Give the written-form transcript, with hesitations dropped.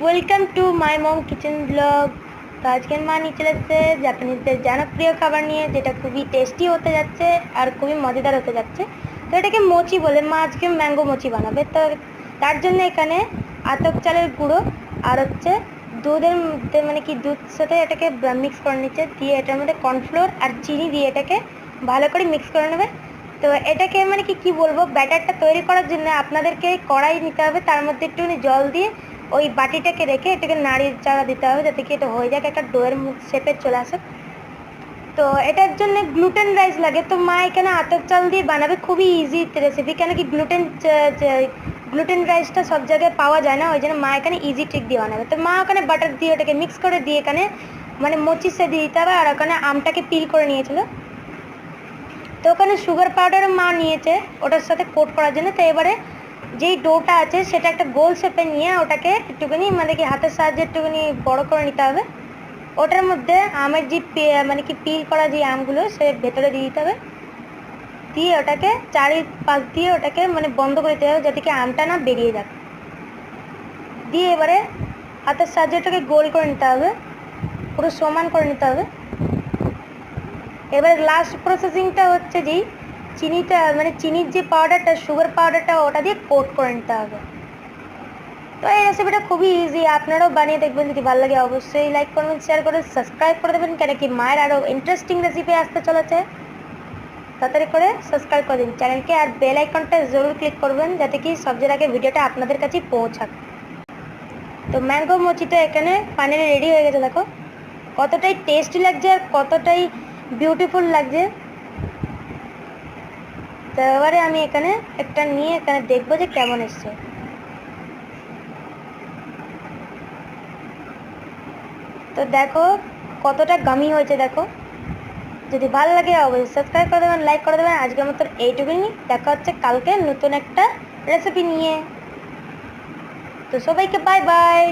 Welcome to my mom kitchen blog. তো আজকের মা নিয়ে চলে এসেছে জাপানিজদের জনপ্রিয় খাবার নিয়ে, যেটা খুবই টেস্টি হতে যাচ্ছে আর খুবই মজাদার হতে যাচ্ছে। তো এটাকে মোচি বলে। মা আজকে ম্যাঙ্গো মোচি বানাবে। তো তার জন্য এখানে আতপ চালের গুঁড়ো আর হচ্ছে দুধের মধ্যে দুধ সাথে এটাকে মিক্স করে নিচ্ছে, দিয়ে এটার মধ্যে কর্নফ্লোর আর চিনি দিয়ে এটাকে ভালো করে মিক্স করে নেবে। তো এটাকে কি বলবো, ব্যাটারটা তৈরি করার জন্য আপনাদেরকে কড়াই নিতে হবে, তার মধ্যে একটুখানি জল দিয়ে ওই বাটিটাকে রেখে এটাকে চাড়া দিতে হবে, যাতে কি এটা হয়ে যাক, একটা ডোয়ের শেপে চলে আসে। তো এটার জন্য গ্লুটেন রাইস লাগে। তো মা এখানে আতপ চাল দিয়ে বানাবে, খুবই ইজি রেসিপি, কেন কি গ্লুটেন রাইসটা সব জায়গায় পাওয়া যায় না, ওই জন্য মা এখানে ইজি ট্রিক দিয়ে বানাবে। তো মা ওখানে বাটার দিয়ে ওটাকে মিক্স করে দিয়ে এখানে মোচি সে দিয়ে দিতে হবে, আর ওখানে আমটাকে পিল করে নিয়েছিল। তো ওখানে সুগার পাউডারও মা নিয়েছে ওটার সাথে কোট করার জন্য। তো এবারে যেই ডোটা আছে সেটা একটা গোল শেপে নিয়ে ওটাকে একটুখানি হাতের সাহায্যে একটুখানি বড় করে নিতে হবে। ওটার মধ্যে আমের যে পিল করা যে আমগুলো সে ভেতরে দিয়ে দিতে হবে, দিয়ে ওটাকে চারিপাশ দিয়ে ওটাকে বন্ধ করে দিতে হবে, যাতে কি আমটা না বেরিয়ে যাক। দিয়ে এবারে হাতের সাহায্যে ওটাকে গোল করে নিতে হবে, পুরো সমান করে নিতে হবে। এবার লাস্ট প্রসেসিংটা হচ্ছে যেই চিনিটা চিনির যে পাউডারটা, সুগার পাউডারটা, ওটা দিয়ে কোট করে নিতে হবে। তো এই রেসিপিটা খুবই ইজি, আপনারাও বানিয়ে দেখবেন। যদি ভালো লাগে অবশ্যই লাইক করবেন, শেয়ার করে সাবস্ক্রাইব করে দেবেন, কেন কি মায়ের আরও ইন্টারেস্টিং রেসিপি আসতে চলেছে। তাড়াতাড়ি করে সাবস্ক্রাইব করে দিন চ্যানেলকে, আর বেল আইকনটা জরুর ক্লিক করবেন, যাতে কি সবচেয়ে আগে ভিডিওটা আপনাদের কাছে পৌঁছাক। তো ম্যাঙ্গো মোচিটা এখানে ফাইনালি রেডি হয়ে গেছে। দেখো কতটাই টেস্টি লাগছে আর কতটাই বিউটিফুল লাগছে। তো এবারে আমি এখানে একটা নিয়ে এখানে দেখবো যে কেমন এসছে। তো দেখো কতটা গামি হয়েছে। দেখো, যদি ভালো লাগে অবশ্যই সাবস্ক্রাইব করে দেবেন, লাইক করে দেবেন। আজকের মতো এইটুকুনি, দেখা হচ্ছে কালকে নতুন একটা রেসিপি নিয়ে। তো সবাইকে বাই বাই।